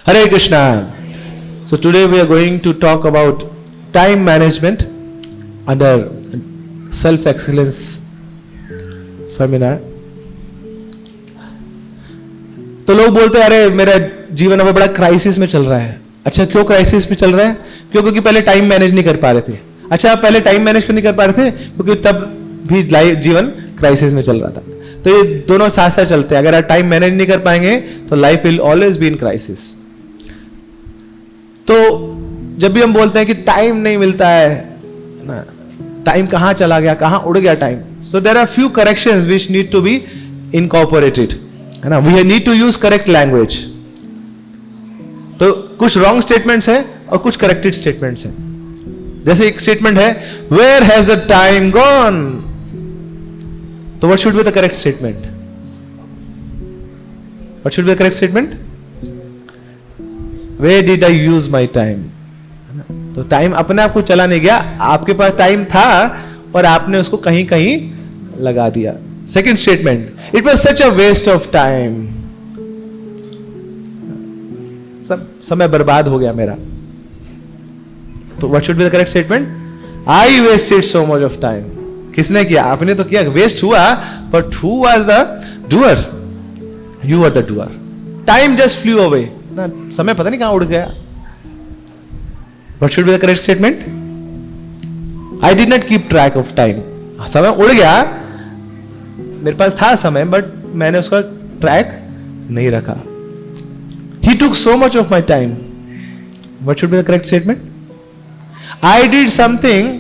Hare Krishna. So today we are going to talk about time management under self-excellence seminar. तो लोग बोलते हैं अरे मेरा जीवन अब बड़ा क्राइसिस में चल रहा है. अच्छा क्यों क्राइसिस में चल रहा है? क्योंकि पहले टाइम मैनेज नहीं कर पा रहे थे. अच्छा पहले टाइम मैनेज क्यों नहीं कर पा रहे थे? क्योंकि तब भी जीवन क्राइसिस में चल रहा था. तो ये दोनों साथ साथ चलते हैं. अगर आप टाइम मैनेज नहीं कर पाएंगे तो life will always be in crisis. तो जब भी हम बोलते हैं कि टाइम नहीं मिलता है ना, टाइम कहां चला गया, कहां उड़ गया time, so there are few corrections which need to be incorporated, है ना. We need to use correct language. तो कुछ रॉन्ग स्टेटमेंट्स हैं और कुछ करेक्टेड स्टेटमेंट्स हैं. जैसे एक स्टेटमेंट है where has the time gone, तो what should be the correct statement? What should be the correct statement? Where did I use my time? तो टाइम अपने आप को चला नहीं गया, आपके पास टाइम था और आपने उसको कहीं कहीं लगा दिया. Second statement, it was such a waste of time. सब समय बर्बाद हो गया मेरा. तो what should be the correct statement? I wasted so much of time. किसने किया? आपने तो किया, वेस्ट हुआ, but who was the doer? You are the doer. Time just flew away ना, समय पता नहीं कहां उड़ गया. What should be the correct statement? I did not keep track of time. समय उड़ गया, मेरे पास था समय बट मैंने उसका ट्रैक नहीं रखा. He took so much of my time. What should be the correct statement? I did something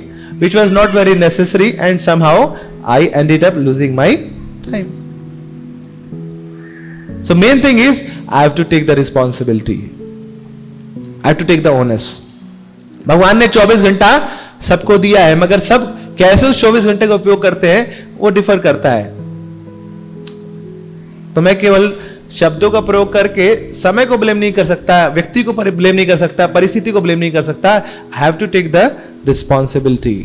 which was not very necessary and somehow I ended up losing my time. So main thing is I have to take the responsibility. I have to take the onus. भगवान ने 24 घंटा सबको दिया है, मगर सब कैसे उस 24 घंटे का उपयोग करते हैं वो डिफर करता है. तो मैं केवल शब्दों का प्रयोग करके समय को ब्लेम नहीं कर सकता, व्यक्ति को ब्लेम नहीं कर सकता, परिस्थिति को ब्लेम नहीं कर सकता. I have to take the responsibility.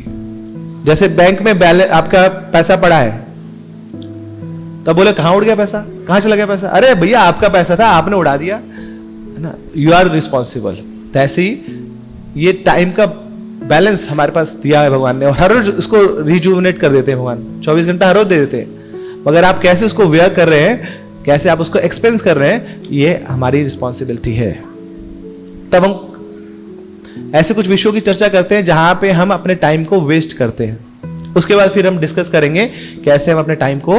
जैसे बैंक में बैलेंस, आपका पैसा पड़ा है, तब बोले कहां उड़ गया पैसा, कहां चला गया पैसा? अरे भैया आपका पैसा था, आपने उड़ा दिया, है ना. You are responsible. ऐसे ही ये टाइम का बैलेंस हमारे पास दिया है भगवान ने, और हर रोज उसको रिजुविनेट कर देते हैं भगवान. 24 घंटा हर रोज दे देते हैं, मगर आप कैसे उसको व्यय कर रहे हैं, कैसे आप उसको एक्सपेंस कर रहे हैं, ये हमारी रिस्पॉन्सिबिलिटी है. तब हम ऐसे कुछ विषयों की चर्चा करते हैं जहां पे हम अपने टाइम को वेस्ट करते हैं. उसके बाद फिर हम डिस्कस करेंगे कैसे हम अपने टाइम को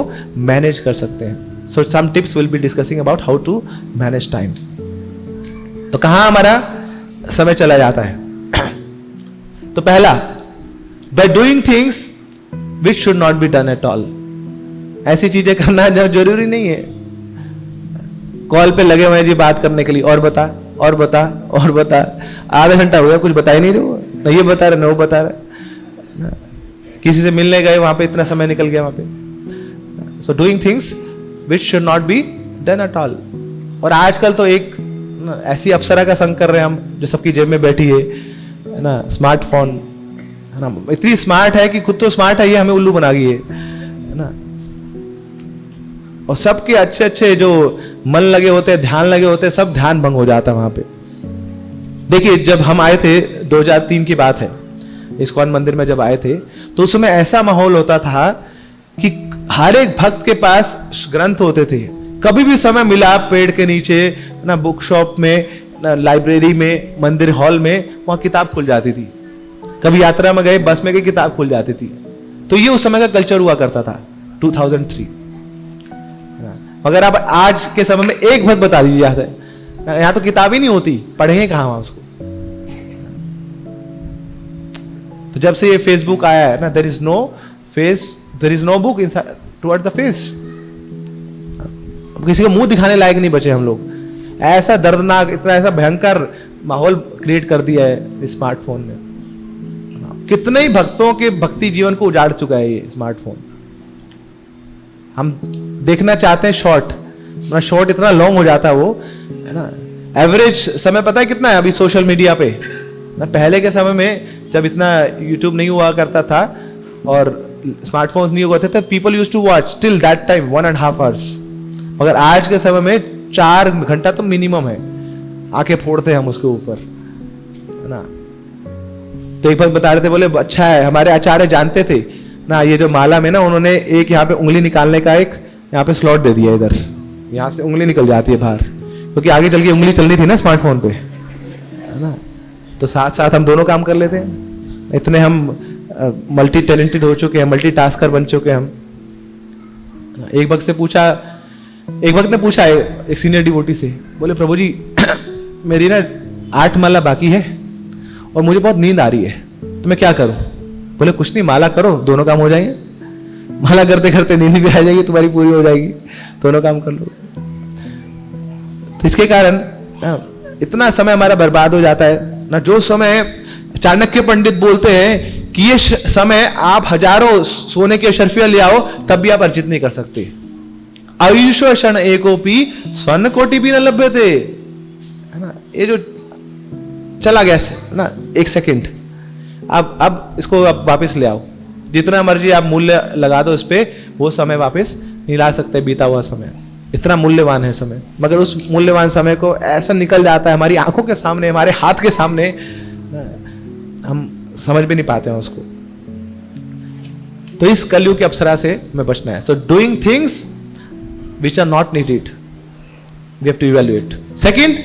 मैनेज कर सकते हैं. So some tips will be discussing about how to manage time. तो कहां हमारा समय चला जाता है? तो पहला, by doing things which should not be done at all. ऐसी चीजें करना जो जरूरी नहीं है. कॉल पे लगे हुए हैं जी बात करने के लिए, और बता और बता और बता. आधा घंटा हो गया, कुछ बता ही नहीं रहे हो, न ये बता रहे न वो बता रहे. किसी से मिलने गए, वहां पे इतना समय निकल गया वहां पे. So doing things which should not be done at all. और आजकल तो एक ऐसी अप्सरा का संग कर रहे हैं हम, जो सबकी जेब में बैठी है ना, स्मार्टफोन, है ना. इतनी स्मार्ट है कि खुद तो स्मार्ट है, ये हमें उल्लू बना गई है ना. और सबके अच्छे अच्छे जो मन लगे होते हैं, ध्यान लगे होते हैं, सब ध्यान भंग हो जाता है वहां पे. देखिए जब हम आए थे, 2003 की बात है, इस्कॉन मंदिर में जब आए थे, तो उस समय ऐसा माहौल होता था कि हर एक भक्त के पास ग्रंथ होते थे. कभी भी समय मिला, पेड़ के नीचे ना, बुक शॉप में ना, लाइब्रेरी में, मंदिर हॉल में, वहां किताब खुल जाती थी. कभी यात्रा में गए, बस में गए, किताब खुल जाती थी. तो ये उस समय का कल्चर हुआ करता था, 2003. मगर अब आज के समय में एक भक्त बता दीजिए यहां से, यहां तो किताब ही नहीं होती, पढ़ेंगे कहां वहां उसको. तो जब से ये फेसबुक आया है ना, there is no face, there is no book toward the face. किसी को मुंह दिखाने लायक नहीं बचे हम लोग. ऐसा दर्दनाक, इतना ऐसा भयंकर माहौल क्रिएट कर दिया है स्मार्टफोन ने. कितने ही भक्तों के भक्ति जीवन को उजाड़ चुका है ये स्मार्टफोन. हम देखना चाहते हैं शॉर्ट, शॉर्ट इतना लॉन्ग हो जाता है वो, है ना. एवरेज समय पता है कितना है अभी सोशल मीडिया पे ना. पहले के समय में जब इतना यूट्यूब नहीं हुआ करता था और स्मार्टफोन्स नहीं हुआ करते थे, people used to watch till that time 1.5 hours. मगर आज के समय में 4 घंटा तो मिनिमम है. आंखें फोड़ते हैं हम उसके ऊपर, है ना। तो एक बार बता रहे थे, बोले अच्छा है हमारे आचार्य जानते थे ना, ये जो माला में ना उन्होंने एक यहाँ पे उंगली निकालने का एक यहाँ पे स्लॉट दे दिया, इधर यहाँ से उंगली निकल जाती है बाहर, क्योंकि आगे चल के उंगली चलनी थी ना स्मार्टफोन पे, है ना। तो साथ साथ हम दोनों काम कर लेते हैं, इतने हम मल्टी टैलेंटेड हो चुके हैं, मल्टी टास्कर बन चुके हैं हम। एक वक्त ने पूछा एक सीनियर डिवोटी से, बोले प्रभु जी मेरी ना 8 माला बाकी है और मुझे बहुत नींद आ रही है, तो मैं क्या करूं? बोले कुछ नहीं, माला करो, दोनों काम हो जाएंगे। माला करते करते नींद भी आ जाएगी, तुम्हारी पूरी हो जाएगी, दोनों काम कर लो। तो इसके कारण इतना समय हमारा बर्बाद हो जाता है ना। जो समय चाणक्य पंडित बोलते हैं कि ये समय आप हजारों सोने के शर्फिया ले आओ तब भी आप अर्जित नहीं कर सकते। आयुष क्षण एकोपी स्वर्ण कोटि भी न लभ्य थे, है ना। ये जो चला गया ना 1 सेकंड, अब इसको आप वापस ले आओ, जितना मर्जी आप मूल्य लगा दो इस पे, वो समय वापस नहीं ला सकते, बीता हुआ समय इतना मूल्यवान है समय। मगर उस मूल्यवान समय को ऐसा निकल जाता है हमारी आंखों के सामने, हमारे हाथ के सामने, हम समझ भी नहीं पाते हैं उसको। तो इस कलयुग की अप्सरा से हमें बचना है। So doing things which are not needed, we have to evaluate. Second,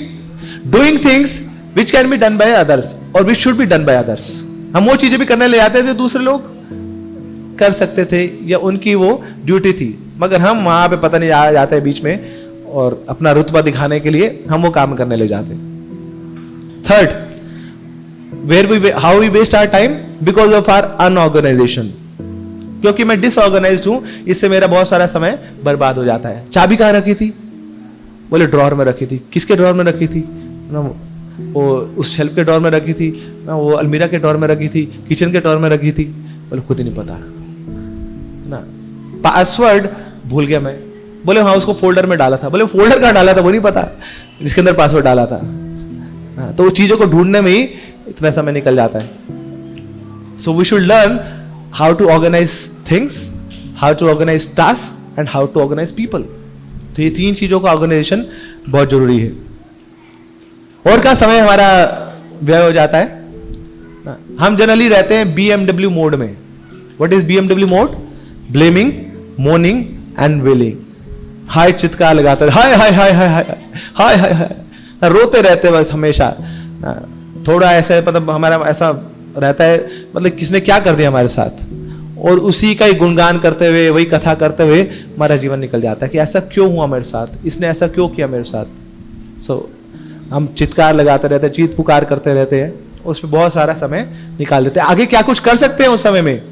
doing things which can be done by others or which should be done by others. हम वो चीजें भी करने ले जाते थे जो दूसरे लोग कर सकते थे या उनकी वो ड्यूटी थी, मगर हम वहां पे पता नहीं आ जाते हैं बीच में और अपना रुतबा दिखाने के लिए हम वो काम करने ले जाते। Third, how we waste our time because of our unorganization. क्योंकि मैं डिसऑर्गेनाइज्ड हूं, इससे मेरा बहुत सारा समय बर्बाद हो जाता है। चाबी कहां रखी थी? बोले ड्रॉअर में रखी थी। किसके ड्रॉअर में रखी थी? ना वो उस शेल्फ के ड्रॉअर में रखी थी, ना वो अलमीरा के ड्रॉअर में रखी थी, किचन के ड्रॉअर में रखी थी। बोले खुद ही नहीं पता ना। पासवर्ड भूल गया मैं। बोले हाँ उसको फोल्डर में डाला था। बोले फोल्डर कहां डाला था वो नहीं पता, जिसके अंदर पासवर्ड डाला था। तो वो चीजों को ढूंढने में ही इतना समय निकल जाता है। So we should learn how to organize things, how to organize tasks and how to organize people. तो ये 3 चीजों का ऑर्गेनाइजेशन बहुत जरूरी है। और का समय हमारा व्यय हो जाता है। हम जनरली रहते हैं BMW मोड में। What is BMW mode? Blaming, mourning and wailing. हाय चित्कार लगाते हैं, हाय हाय हाय हाय हाय हाय हाय हाय, रोते रहते बस हमेशा। थोड़ा ऐसा मतलब हमारा ऐसा रहता है, मतलब किसने क्या कर दिया हमारे साथ, और उसी का ही गुणगान करते हुए, वही कथा करते हुए हमारा जीवन निकल जाता है कि ऐसा क्यों हुआ मेरे साथ, इसने ऐसा क्यों किया मेरे साथ। सो हम चित्कार लगाते रहते हैं, चीत पुकार करते रहते हैं, उसमें बहुत सारा समय निकाल देते हैं। आगे क्या कुछ कर सकते हैं उस समय में,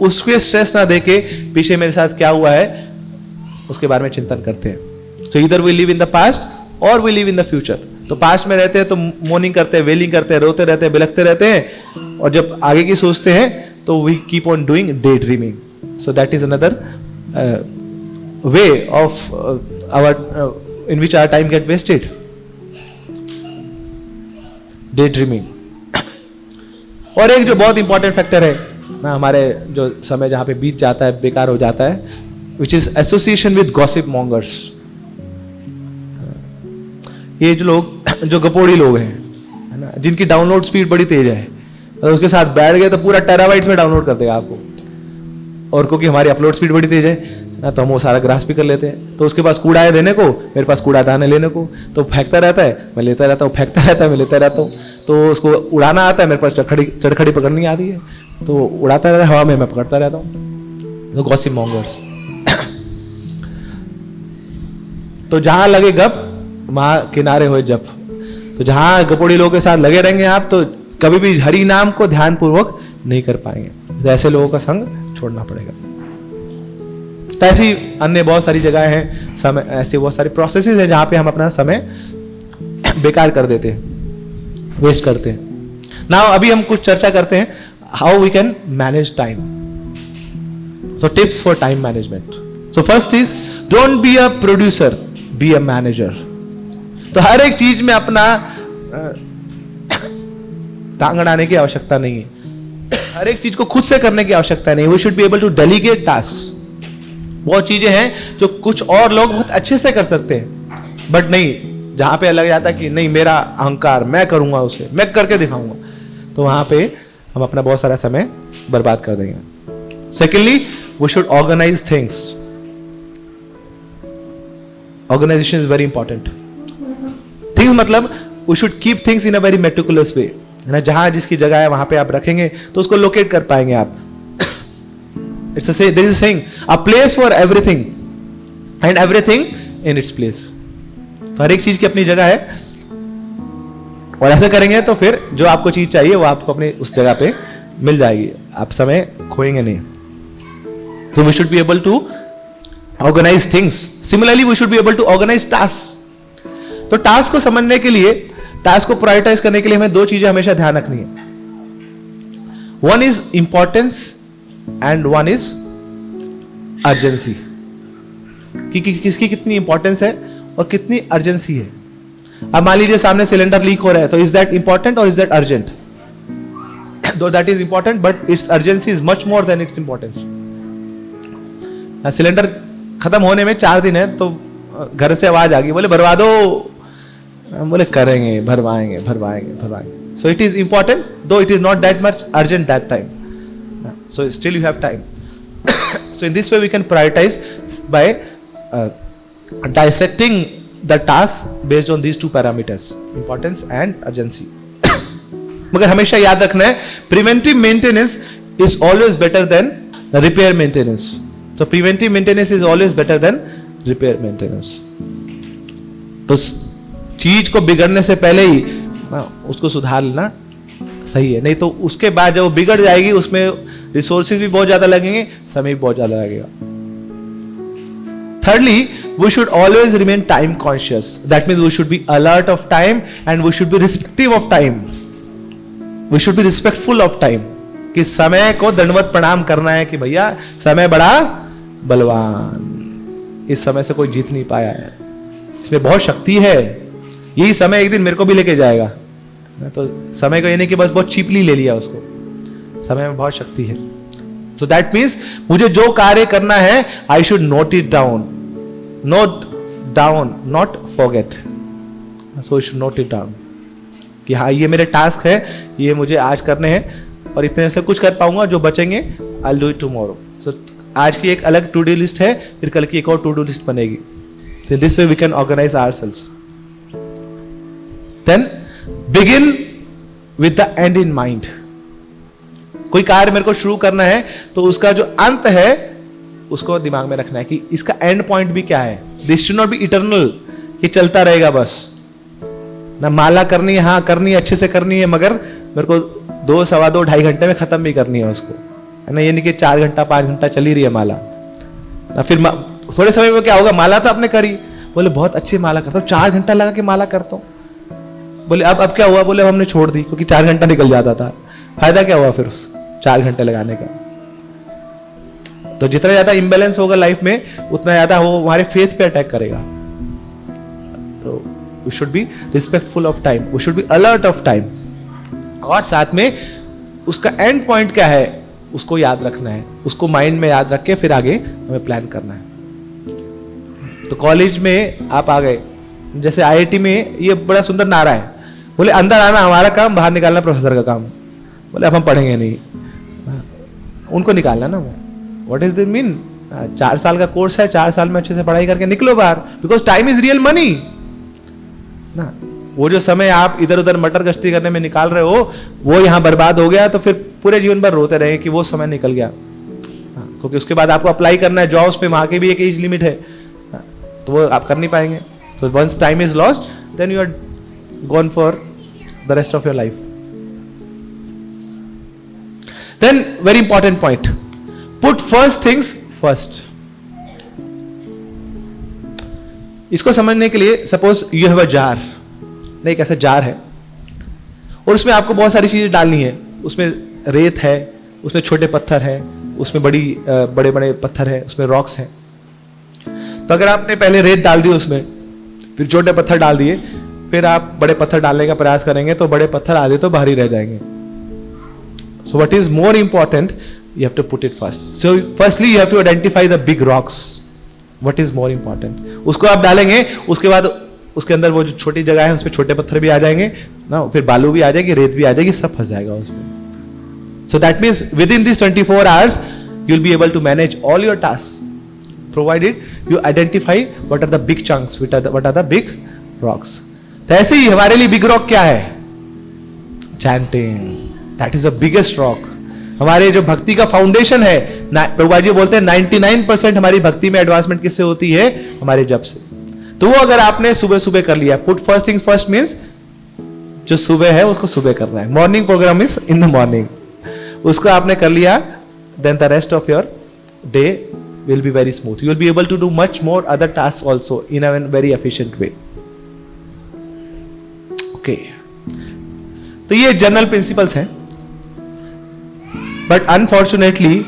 उसके स्ट्रेस ना देके पीछे मेरे साथ क्या हुआ है उसके बारे में चिंतन करते हैं। सो इधर we live in the past और we live in the future. तो पास्ट में रहते हैं तो मोर्निंग करते हैं, वेलिंग करते हैं, रोते रहते हैं, बिलखते रहते हैं, और जब आगे की सोचते हैं तो we keep on doing day dreaming. So that is another way of our in which our time get wasted, day dreaming. और एक जो बहुत इंपॉर्टेंट फैक्टर है ना हमारे जो समय जहां पे बीत जाता है, बेकार हो जाता है, which is association with gossip mongers. ये जो लोग जो गपोड़ी लोग हैं, है ना, जिनकी डाउनलोड स्पीड बड़ी तेज है, और उसके साथ बैठ गए तो पूरा टेराबाइट्स में डाउनलोड कर देगा आपको। और क्योंकि हमारी अपलोड स्पीड बड़ी तेज है ना, तो हम वो सारा ग्रास भी कर लेते हैं। तो उसके पास कूड़ा है देने को, मेरे पास कूड़ादान है लेने को, तो फेंकता रहता है, मैं लेता रहता हूँ, फेंकता रहता है, मैं लेता रहता हूँ। तो उसको उड़ाना आता है, मेरे पास चरखड़ी पकड़नी आती है, तो उड़ाता रहता है हवा में, मैं पकड़ता रहता हूँ। तो गॉसिप मॉन्गर्स। तो जहां लगे गप वहां किनारे हुए जप। तो जहां गपोड़ी लोगों के साथ लगे रहेंगे आप, तो कभी भी हरि नाम को ध्यान पूर्वक नहीं कर पाएंगे। तो ऐसे लोगों का संग छोड़ना पड़ेगा। तो ऐसी अन्य बहुत सारी जगह हैं, समय ऐसे बहुत सारी प्रोसेसेस हैं जहां पे हम अपना समय बेकार कर देते हैं, वेस्ट करते हैं। नाउ अभी हम कुछ चर्चा करते हैं how we can manage time. So tips for time management. So first is don't be a producer, be a manager. तो हर एक चीज में अपना टांग अड़ाने की आवश्यकता नहीं है, हर एक चीज को खुद से करने की आवश्यकता नहीं। We should be able to delegate tasks. बहुत चीजें हैं जो कुछ और लोग बहुत अच्छे से कर सकते हैं, बट नहीं, जहां पे लग जाता है कि नहीं मेरा अहंकार, मैं करूंगा उसे, मैं करके दिखाऊंगा, तो वहां पे हम अपना बहुत सारा समय बर्बाद कर देंगे। Secondly, we should organise things. Organisation is very important. Things मतलब we should keep things in a very meticulous way, है ना। जहां जिसकी जगह है वहां पे आप रखेंगे तो उसको लोकेट कर पाएंगे आप। It's there is a saying, a place for everything and everything in its place. तो हर एक चीज की अपनी जगह है, और ऐसा करेंगे तो फिर जो आपको चीज चाहिए वो आपको अपनी उस जगह पे मिल जाएगी, आप समय खोएंगे नहीं। So we should be able to organize things. Similarly, we should be able to organize tasks. तो टास्क को समझने के लिए, टास्क को प्रायोरिटाइज करने के लिए हमें दो चीजें हमेशा ध्यान रखनी है। One is importance and one is urgency, कि किसकी कितनी इंपॉर्टेंस है और कितनी अर्जेंसी है। अब मान लीजिए सामने सिलेंडर लीक हो रहा है, तो इज दैट इंपॉर्टेंट और इज दैट अर्जेंट? दो that is important, but it's urgency is much more than its importance. Cylinder खत्म होने में 4 दिन है, तो घर से आवाज आ गई, बोले भरवा दो, बोले करेंगे, भरवाएंगे भरवाएंगे भरवाएंगे। So it is important, though it is not that much urgent that time, so still you have time. So in this way we can prioritize by dissecting the task based on these two parameters, importance and urgency. मगर हमेशा याद रखना है, preventive maintenance is always better than repair maintenance. So preventive maintenance is always better than repair maintenance. तो चीज को बिगड़ने से पहले ही उसको सुधार लेना सही है, नहीं तो उसके बाद जब वो बिगड़ जाएगी उसमें रिसोर्सेज भी बहुत ज्यादा लगेंगे, समय भी बहुत ज्यादा लगेगा। Thirdly, we should always remain time conscious. That means we should be alert of time and we should be respective of time. We should be respectful of time. कि समय को दंडवत प्रणाम करना है कि भैया समय बड़ा बलवान, इस समय से कोई जीत नहीं पाया है, इसमें बहुत शक्ति है, यही समय एक दिन मेरे को भी लेके जाएगा। तो समय को ये नहीं कि बस बहुत चीपली ले लिया उसको, समय में बहुत शक्ति है। So that means मुझे जो कार्य करना है I should note it down, not forget. So I should note it down कि हाँ ये मेरे टास्क है, ये मुझे आज करने हैं और इतने से कुछ कर पाऊंगा, जो बचेंगे I'll do it tomorrow. So आज की एक अलग टू डू लिस्ट है, फिर कल की एक और टू डू लिस्ट बनेगी। So this way we can organize ourselves. Then begin with the end in mind. कोई कार्य मेरे को शुरू करना है तो उसका जो अंत है उसको दिमाग में रखना है कि इसका एंड पॉइंट भी क्या है। This should not B eternal, ये चलता रहेगा बस ना। माला करनी है, हाँ करनी है, अच्छे से करनी है, मगर मेरे को 2, सवा 2, 2.5 घंटे में खत्म भी करनी है उसको, है ना। ये नहीं कि 4 घंटा 5 घंटा चली रही है माला ना, फिर थोड़े समय में क्या होगा, माला तो आपने करी, बोले बहुत अच्छी माला करता हूँ, 4 घंटा लगा के माला करता हूँ। बोले अब क्या हुआ, बोले हमने छोड़ दी क्योंकि 4 घंटा निकल जाता था। फायदा क्या हुआ फिर उस 4 घंटे लगाने का? तो जितना ज्यादा इंबैलेंस होगा लाइफ में, उतना ज्यादा वो हमारे फेथ पे अटैक करेगा। तो we should be respectful of time, we should be alert of time, और साथ में उसका एंड पॉइंट क्या है उसको याद रखना है, उसको माइंड में याद रख के फिर आगे हमें प्लान करना है। तो कॉलेज में आप आ गए, जैसे IIT में ये बड़ा सुंदर नारा है, बोले अंदर आना हमारा काम, बाहर निकालना प्रोफेसर का काम। बोले अब हम पढ़ेंगे नहीं, उनको निकालना ना। What is this mean? 4 साल का कोर्स है, 4 साल में अच्छे से पढ़ाई करके निकलो बाहर, because time is real money ना। वो जो समय आप इधर उधर मटर गश्ती करने में निकाल रहे हो, वो यहाँ बर्बाद हो गया तो फिर पूरे जीवन भर रोते रहे कि वो समय निकल गया। क्योंकि उसके बाद आपको अप्लाई करना है जॉब्स पे, वहां की भी एक एज लिमिट है, तो वो आप कर नहीं पाएंगे। So once time is lost, then you are gone for the rest of your life. Then very important point, put first things first. इसको समझने के लिए suppose you have a jar, एक ऐसा जार है और उसमें आपको बहुत सारी चीजें डालनी है। उसमें रेत है, उसमें छोटे पत्थर है, उसमें बड़े बड़े पत्थर है, उसमें रॉक्स हैं। तो अगर आपने पहले रेत डाल दी उसमें, फिर छोटे पत्थर डाल दिए, फिर आप बड़े पत्थर डालने का प्रयास करेंगे तो बड़े पत्थर आधे तो बाहर ही रह जाएंगे। So what is more important, you have to put it first. So firstly you have to identify the big rocks, what is more important, उसको आप डालेंगे। उसके बाद उसके अंदर वो जो छोटी जगह है उसमें छोटे पत्थर भी आ जाएंगे ना, फिर बालू भी आ जाएगी, रेत भी आ जाएगी, सब फंस जाएगा उसमें। So that means within this 24 hours you will be able to manage all your task, provided you identify what are the big chunks, what are the big rocks. तो ऐसे ही हमारे लिए बिग रॉक क्या है? Chanting, that is the biggest rock. हमारे जो भक्ति का फाउंडेशन है, प्रभुपाद जी बोलते हैं 99% हमारी भक्ति में एडवांसमेंट किससे होती है? हमारे जप से। तो वो अगर आपने सुबह सुबह कर लिया, put first things first means जो सुबह है उसको सुबह करना है, morning program is in the morning, उसको आपने कर लिया, then the rest of your day will be very smooth. You will be able to do much more other tasks also in a very efficient way. Okay. तो ये general principles हैं, but unfortunately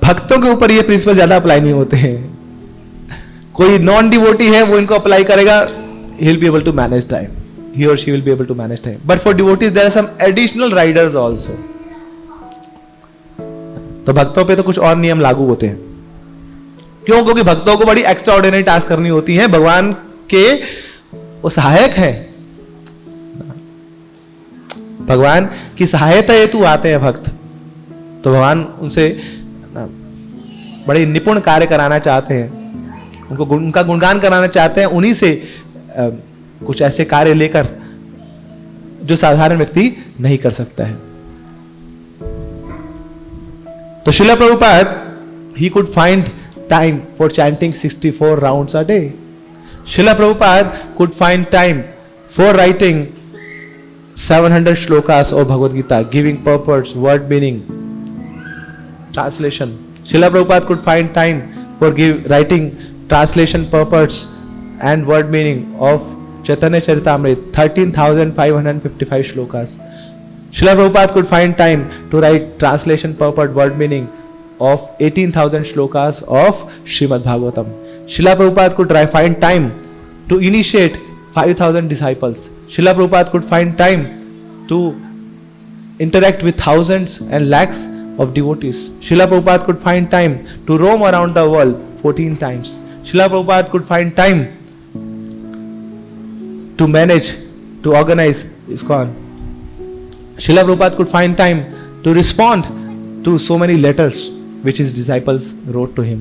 भक्तों के ऊपर ये principal ज्यादा apply नहीं होते हैं। कोई नॉन डिवोटी है वो इनको अप्लाई करेगा, he will be able to manage time, he or she will be able to manage time, but for devotees there are some additional riders also. तो भक्तों पे तो कुछ और नियम लागू होते हैं। क्यों? क्योंकि भक्तों को बड़ी एक्स्ट्रा ऑर्डिनरी टास्क करनी होती है, भगवान के वो सहायक हैं, भगवान की सहायता हेतु आते हैं भक्त, तो भगवान उनसे बड़े निपुण कार्य कराना चाहते हैं, उनका गुणगान कराना चाहते हैं, उन्हीं से कुछ ऐसे कार्य लेकर जो साधारण व्यक्ति नहीं कर सकता है। तो Srila Prabhupada he could find time for chanting 64 rounds a day. Srila Prabhupada could find time for writing 700 shlokas of Bhagavad Gita, giving purpose, word meaning, translation. Srila Prabhupada could find time for writing translation, purpose and word meaning of Chaitanya Charitamrita, 13,555 shlokas. Srila Prabhupada could find time to write translation, purport, word meaning of 18,000 shlokas of Srimad Bhagavatam. Srila Prabhupada could find time to initiate 5,000 disciples. Srila Prabhupada could find time to interact with thousands and lakhs of devotees. Srila Prabhupada could find time to roam around the world 14 times. Srila Prabhupada could find time to manage, to organize ISKCON. Srila Prabhupada could find time to respond to so many letters which his disciples wrote to him.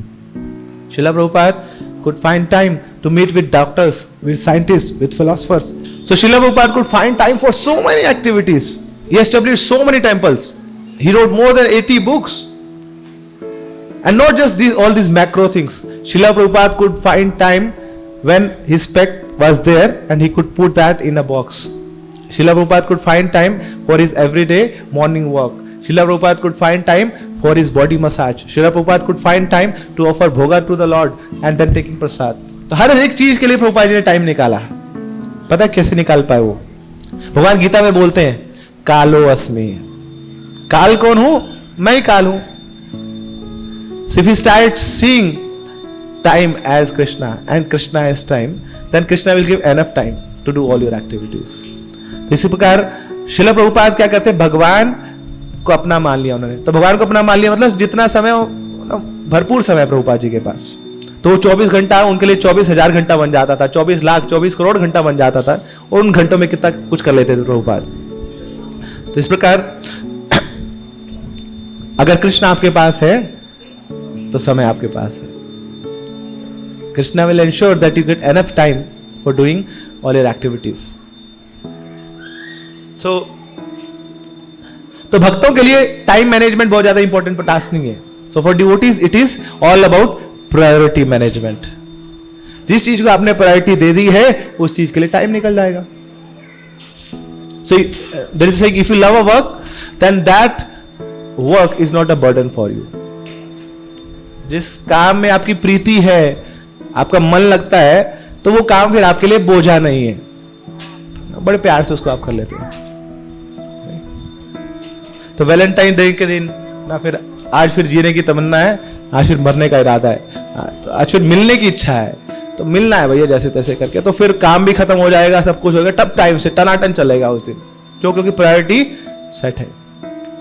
Srila Prabhupada could find time to meet with doctors, with scientists, with philosophers. So Srila Prabhupada could find time for so many activities. He established so many temples. He wrote more than 80 books. And not just all these macro things. Srila Prabhupada could find time when his pet was there and he could put that in a box. Srila Prabhupada could find time for his everyday morning walk. Srila Prabhupada could find time for his body massage. Srila Prabhupada could find time to offer bhoga to the Lord and then taking prasad. तो हर एक चीज के लिए प्रभुपाद जी ने time निकाला। पता है कैसे निकाल पाए वो? भगवान गीता में बोलते हैं कालो अस्मि। काल कौन हूं? मैं ही काल हूं। So if you start seeing time as Krishna and Krishna as time, then Krishna will give enough time to do all your activities. तो इसी प्रकार श्रील प्रभुपाद क्या करते हैं? भगवान को अपना मान लिया उन्होंने। तो भगवान को अपना मान लिया मतलब जितना समय, भरपूर समय प्रभुपाद जी के पास, तो वो 24 घंटा उनके लिए 24,000 घंटा बन जाता था, 24 लाख 24 करोड़ घंटा बन जाता था, और उन घंटों में कितना कुछ कर लेते थे प्रभुपाद। तो इस प्रकार अगर कृष्ण आपके पास है तो समय आपके पास है। Krishna will ensure that you get enough time for doing all your activities. तो भक्तों के लिए टाइम मैनेजमेंट बहुत ज्यादा इंपॉर्टेंट टास्क नहीं है। So for devotees it is all about priority management. जिस चीज को आपने प्रायोरिटी दे दी है उस चीज के लिए टाइम निकल जाएगा। So there is like if you love a work then that work is not a burden for you. जिस काम में आपकी प्रीति है, आपका मन लगता है, तो वो काम फिर आपके लिए बोझा नहीं है, बड़े प्यार से उसको आप कर लेते हैं। तो वैलेंटाइन डे के दिन ना फिर आज फिर जीने की तमन्ना है, आज फिर मरने का इरादा है, तो आज फिर मिलने की इच्छा है, तो मिलना है भैया जैसे तैसे करके। तो फिर काम भी खत्म हो जाएगा, सब कुछ होगा, तब टाइम से टनाटन चलेगा उस दिन। क्यों? क्योंकि प्रायोरिटी सेट है।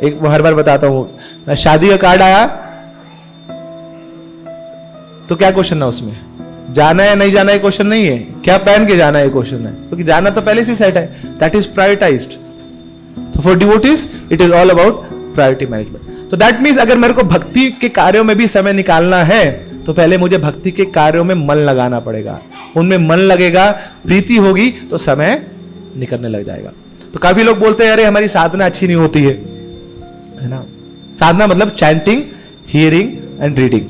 एक हर बार बताता हूं, शादी का कार्ड आया तो क्या क्वेश्चन है उसमें? जाना है नहीं जाना ये क्वेश्चन नहीं है, क्या पहन के जाना है क्वेश्चन है, क्योंकि जाना तो पहले से सेट है, दैट इज प्रायोरिटाइज्ड। तो for devotees it is all about priority management. तो दैट मीन्स अगर मेरे को भक्ति के कार्यों में भी समय निकालना है तो पहले मुझे भक्ति के कार्यों में मन लगाना पड़ेगा, उनमें मन लगेगा, प्रीति होगी तो समय निकलने लग जाएगा। तो काफी लोग बोलते हैं अरे हमारी साधना अच्छी नहीं होती है ना। साधना मतलब चैंटिंग, हियरिंग एंड रीडिंग।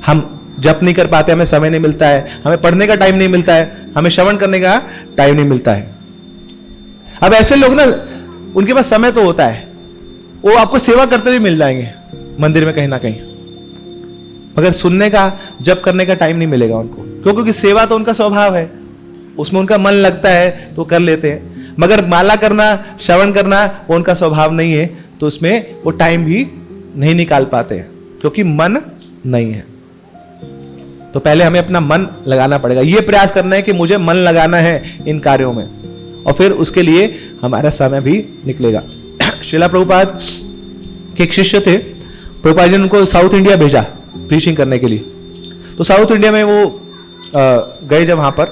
हम जप नहीं कर पाते, हमें समय नहीं मिलता है, हमें पढ़ने का टाइम नहीं मिलता है, हमें श्रवण करने का टाइम नहीं मिलता है। अब ऐसे लोग ना, उनके पास समय तो होता है, वो आपको सेवा करते हुए मिल जाएंगे मंदिर में कहीं ना कहीं, मगर सुनने का, जप करने का टाइम नहीं मिलेगा उनको, क्योंकि सेवा तो उनका स्वभाव है, उसमें उनका मन लगता है तो कर लेते हैं। मगर माला करना, श्रवण करना वो उनका स्वभाव नहीं है, तो उसमें वो टाइम भी नहीं निकाल पाते हैं क्योंकि मन नहीं है। तो पहले हमें अपना मन लगाना पड़ेगा, ये प्रयास करना है कि मुझे मन लगाना है इन कार्यों में, और फिर उसके लिए हमारा समय भी निकलेगा। श्रीला प्रभुपाद के एक शिष्य थे, प्रभुपाद जी ने उनको साउथ इंडिया भेजा प्रीचिंग करने के लिए। तो साउथ इंडिया में वो गए जब वहां पर,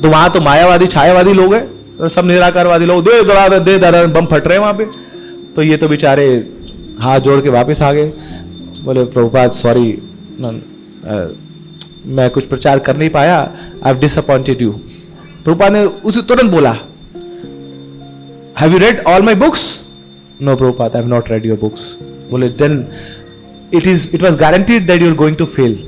तो वहां तो मायावादी छायावादी लोग हैं, तो सब निराकारवादी लोग, दे दे बम फट रहे हैं वहां पे। तो ये तो बेचारे हाथ जोड़ के वापस आ गए, बोले प्रभुपाद सॉरी, मैं कुछ प्रचार कर नहीं पाया, I have disappointed you. Prabhupada ने उसे तुरंत बोला, have you read all my books? No Prabhupada, I have not read your books. बोले then it was guaranteed that you are going to fail.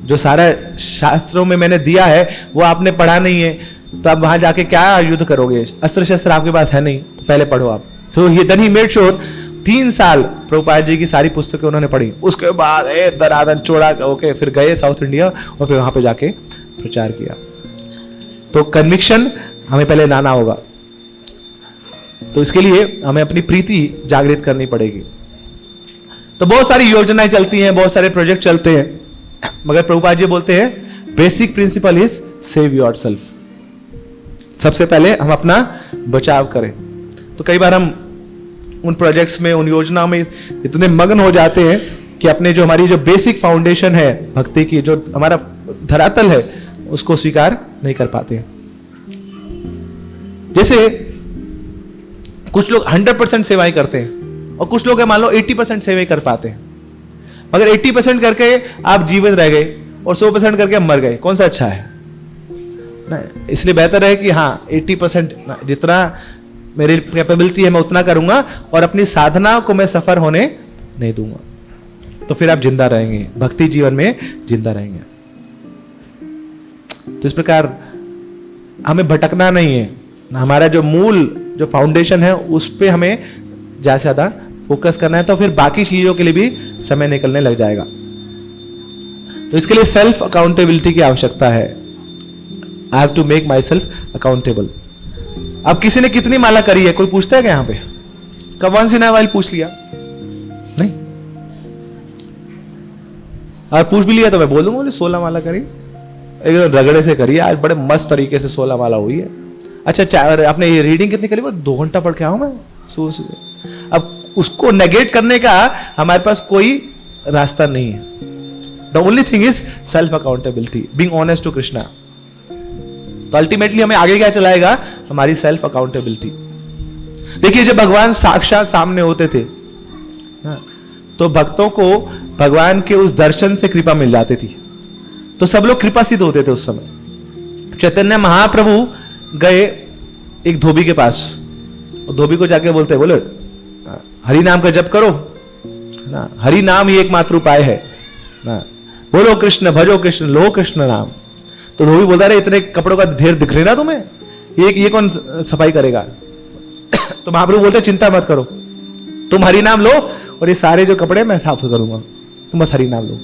जो सारा शास्त्रों में मैंने दिया है वो आपने पढ़ा नहीं है, तो आप वहां जाके क्या युद्ध करोगे? अस्त्र शस्त्र आपके पास है नहीं, तो पहले पढ़ो आप। तो ये देन ही मेड श्योर 3 साल प्रभुपाद जी की सारी पुस्तकें उन्होंने पढ़ी। उसके बाद दरादन चौड़ा होके फिर गए साउथ इंडिया और फिर वहां पे जाके प्रचार किया। तो कन्विक्शन हमें पहले लाना होगा, तो इसके लिए हमें अपनी प्रीति जागृत करनी पड़ेगी। तो बहुत सारी योजनाएं चलती हैं, बहुत सारे प्रोजेक्ट चलते हैं, मगर प्रभुपाद जी बोलते हैं basic principle is save yourself. सबसे पहले हम अपना बचाव करें। तो कई बार हम उन प्रोजेक्ट्स में, उन योजनाओं में इतने मग्न हो जाते हैं कि अपने जो हमारी जो बेसिक फाउंडेशन है भक्ति की, जो हमारा धरातल है, उसको स्वीकार नहीं कर पाते हैं। जैसे कुछ लोग 100% सेवाएं करते हैं और कुछ लोग मान लो 80% सेवाएं कर पाते हैं, मगर 80% करके आप जीवित रह गए और 100% करके आप मर गए, कौन सा अच्छा है? इसलिए बेहतर है कि हाँ 80% जितना मेरी कैपेबिलिटी है मैं उतना करूंगा और अपनी साधना को मैं सफर होने नहीं दूंगा, तो फिर आप जिंदा रहेंगे, भक्ति जीवन में जिंदा रहेंगे। तो इस प्रकार हमें भटकना नहीं है, हमारा जो मूल जो फाउंडेशन है उस पे हमें ज्यादा से ज्यादा फोकस करना है, तो फिर बाकी चीजों के लिए भी समय निकलने लग जाएगा। तो इसके लिए सेल्फ अकाउंटेबिलिटी की आवश्यकता है। I have to make myself accountable. अब किसी ने कितनी माला करी है कोई पूछता है क्या? यहाँ पे कब वंस इन अ व्हाइल पूछ लिया? नहीं। और पूछ भी लिया तो मैं बोल दूंगा बोले 16 माला करी, एकदम रगड़े से करी, आज बड़े मस्त तरीके से 16 माला हुई है। अच्छा आपने ये रीडिंग कितनी करी? 2 घंटा पढ़ के आऊं मैं सुबह। अब उसको नेगेट करने का हमारे पास कोई रास्ता नहीं है। The only thing is self accountability, being honest to Krishna. तो अल्टीमेटली हमें आगे क्या चलाएगा? हमारी सेल्फ अकाउंटेबिलिटी। देखिए जब भगवान साक्षात सामने होते थे तो भक्तों को भगवान के उस दर्शन से कृपा मिल जाती थी, तो सब लोग कृपासित होते थे उस समय। चैतन्य महाप्रभु गए एक धोबी के पास, और धोबी को जाके बोलते बोले हरि नाम का जप करो ना, हरि नाम ही एकमात्र उपाय है ना, बोलो कृष्ण भजो कृष्ण लो कृष्ण नाम। तो धोबी बोलता रहे इतने कपड़ों का ढेर दिख रही ना तुम्हें, ये कौन सफाई करेगा? तो महाप्रभु बोलते चिंता मत करो, तुम हरि नाम लो और ये सारे जो कपड़े मैं साफ करूंगा, तुम बस हरि नाम लो।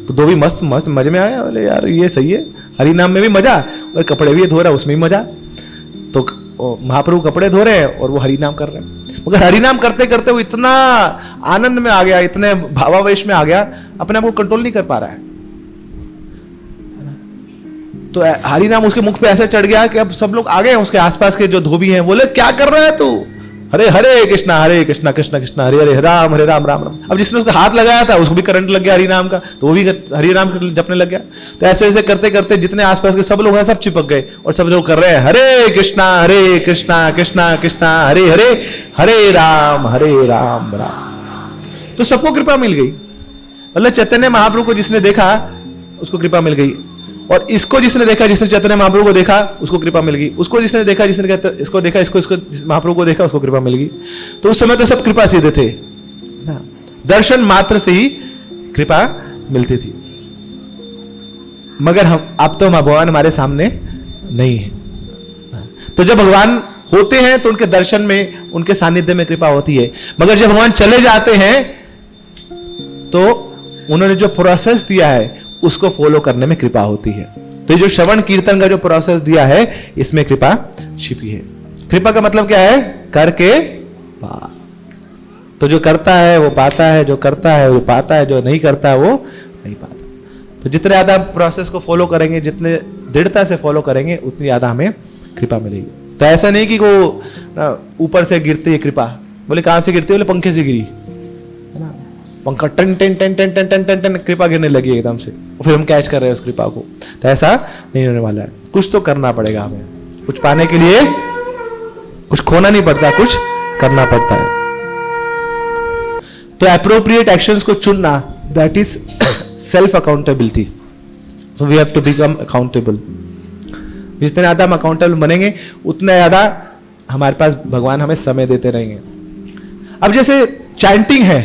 तो धोबी मस्त मस्त मजे में आया, बोले यार ये सही है, हरि नाम में भी मजा और कपड़े भी धो रहा है उसमें भी मजा। तो महाप्रभु कपड़े धो रहे हैं और वो हरि नाम कर रहे हैं, मगर हरि नाम करते करते वो इतना आनंद में आ गया, इतने भावावेश में आ गया, अपने आप को कंट्रोल नहीं कर पा रहा है। तो हरि नाम उसके मुख पे ऐसे चढ़ गया कि अब सब लोग आ गए, उसके आसपास के जो धोबी हैं बोले क्या कर रहा है तू, हरे हरे कृष्णा कृष्ण कृष्ण हरे हरे राम राम राम। अब जिसने उसका हाथ लगाया था उसको भी करंट लग गया हरि नाम का, तो वो भी हरि राम जपने लग गया। तो ऐसे ऐसे करते करते जितने आसपास के सब लोग हैं सब चिपक गए और सब लोग कर रहे हैं हरे कृष्णा कृष्णा कृष्णा हरे हरे हरे राम राम। तो सबको कृपा मिल गई। मतलब चैतन्य महाप्रभु को जिसने देखा उसको कृपा मिल गई, और इसको जिसने देखा, जिसने चैतन्य महाप्रभु को देखा उसको कृपा मिल गई, उसको जिसने देखा, जिसने इसको देखा, इसको महाप्रभु को देखा उसको कृपा मिल गई। तो उस समय तो सब कृपा सीधे थे, दर्शन मात्र से ही कृपा मिलती थी। मगर हम अब तो भगवान हमारे सामने नहीं है। तो जब भगवान होते हैं तो उनके दर्शन में, उनके सानिध्य में कृपा होती है। मगर जब भगवान चले जाते हैं तो उन्होंने जो प्रोसेस दिया है उसको फॉलो करने में कृपा होती है। तो ये जो श्रवण कीर्तन का जो प्रोसेस दिया है इसमें कृपा छिपी है। कृपा का मतलब क्या है? करके पा। तो जो करता है वो पाता है, जो करता है वो पाता है, जो नहीं करता वो नहीं पाता। तो जितने ज्यादा प्रोसेस को फॉलो करेंगे, जितने दृढ़ता से फॉलो करेंगे, उतनी ज्यादा हमें कृपा मिलेगी। तो ऐसा नहीं कि वो ऊपर से गिरती है कृपा। बोले कहां से गिरती है? बोले पंखे से गिरी, पंखा टन टन टन टन टन टन टन टन कृपा गिरने लगी एकदम से, और फिर हम कैच कर रहे हैं उस कृपा को। तो ऐसा नहीं होने वाला है। कुछ तो करना पड़ेगा हमें, कुछ पाने के लिए कुछ खोना नहीं पड़ता, कुछ करना पड़ता है। तो एप्रोप्रिएट एक्शंस को चुनना, that is self accountability. So we have to become accountable. जितने ज्यादा हम अकाउंटेबल बनेंगे उतना ज्यादा हमारे पास भगवान हमें समय देते रहेंगे। अब जैसे चैंटिंग है,